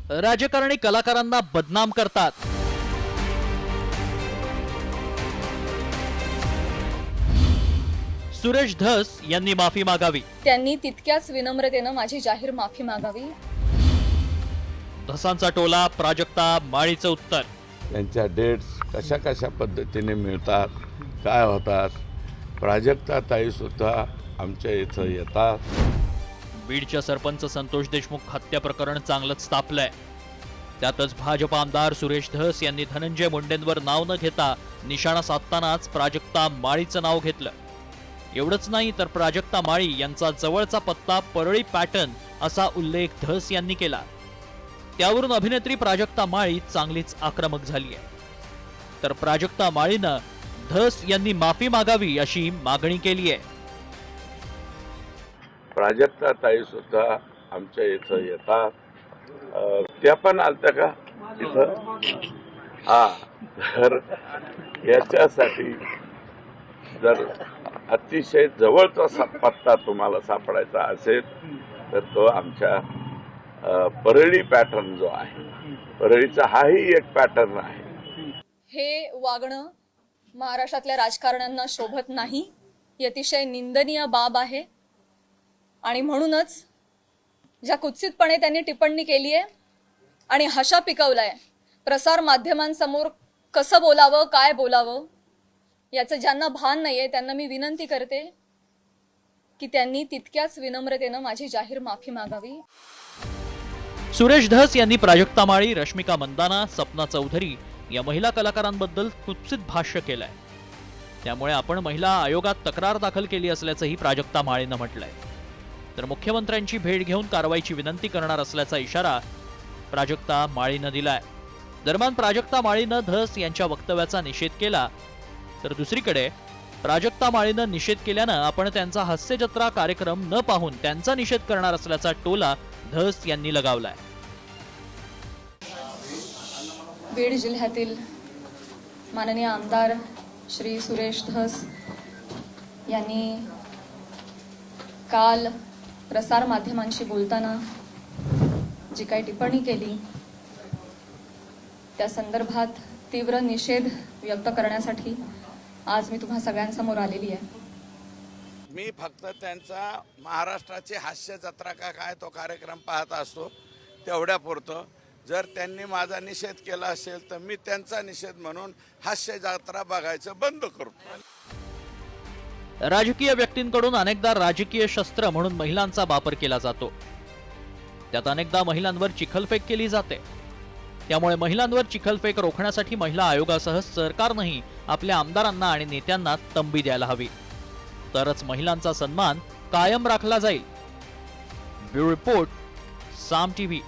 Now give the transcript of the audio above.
राजकारणी कलाकारांना बदनाम करतात. सुरेश धस यांनी माफी मागावी. त्यांनी तितक्याच विनम्रतेनं माझी जाहीर माफी मागावी. धसांचा टोला प्राजक्ता माळीचं उत्तर. त्यांच्या डेट्स कशा कशा पद्धतीने मिळतात, काय होतात. प्राजक्ता ताई सुद्धा आमच्या इथं येतात. बीडच्या सरपंच संतोष देशमुख हत्या प्रकरण चांगलंच तापलंय. त्यातच भाजप आमदार सुरेश धस यांनी धनंजय मुंडेंवर नाव न घेता निशाणा साधतानाच प्राजक्ता माळीचं नाव घेतलं. एवढंच नाही तर प्राजक्ता माळी यांचा जवळचा पत्ता परळी पॅटर्न असा उल्लेख धस यांनी केला. त्यावरून अभिनेत्री प्राजक्ता माळी चांगलीच आक्रमक झाली आहे. तर प्राजक्ता माळीनं धस यांनी माफी मागावी अशी मागणी केली आहे. प्राजक्ता ताई सुद्धा आमच्या इथं येतात. त्या पण आलत्या का इथं? हा, तर याच्यासाठी जर अतिशय जवळचा पत्ता तुम्हाला सापडायचा असेल तर तो आमच्या परळी पॅटर्न जो आहे, परळीचा हाही एक पॅटर्न आहे. हे वागणं महाराष्ट्रातल्या राजकारण्यांना शोभत नाही. ही अतिशय निंदनीय बाब आहे. आणि म्हणूनच ज्या कुत्सितपणे त्यांनी टिप्पणी केली आहे आणि हशा पिकवलाय, प्रसार माध्यमांसमोर कसं बोलावं, काय बोलावं याचं ज्यांना भान नाहीये त्यांना मी विनंती करते की त्यांनी तितक्याच विनम्रतेनं माझी जाहीर माफी मागावी. सुरेश धस यांनी प्राजक्ता माळी, रश्मिका मंदाना, सपना चौधरी या महिला कलाकारांबद्दल कुत्सित भाष्य केलंय. त्यामुळे आपण महिला आयोगात तक्रार दाखल केली असल्याचंही प्राजक्ता माळीनं म्हटलंय. तर मुख्यमंत्र्यांची भेट घेऊन कारवाईची विनंती करणार असल्याचा इशारा प्राजक्ता माळीनं दिलाय. दरम्यान प्राजक्ता माळीनं धस यांच्या वक्तव्याचा निषेध केला. तर दुसरीकडे प्राजक्ता माळीनं निषेध केल्यानं आपण त्यांचा हास्य जत्रा कार्यक्रम न पाहून त्यांचा निषेध करणार असल्याचा टोला धस यांनी लगावलाय. बीड जिल्ह्यातील माननीय आमदार श्री सुरेश धस यांनी काल प्रसार माध्यमांशी बोलताना जी काही टिप्पणी केली त्या संदर्भात तीव्र निषेध व्यक्त करण्यासाठी आज मी तुम्हा सगळ्यांसमोर आलेली आहे. मी फक्त त्यांचा महाराष्ट्राची हास्य जत्रा का काय तो कार्यक्रम पाहत असतो, तेवढ्यापुरतं. जर त्यांनी माझा निषेध केला असेल तर मी त्यांचा निषेध म्हणून हास्य जत्रा बघायचं बंद करतो. राजकीय व्यक्तींकडून अनेकदा राजकीय शस्त्र म्हणून महिलांचा वापर केला जातो. त्यात अनेकदा महिलांवर चिखलफेक केली जाते. त्यामुळे महिलांवर चिखलफेक रोखण्यासाठी महिला आयोगासह सरकारनंही आपल्या आमदारांना आणि नेत्यांना तंबी द्यायला हवी. तरच महिलांचा सन्मान कायम राखला जाईल. ब्युरो रिपोर्ट, साम टीव्ही.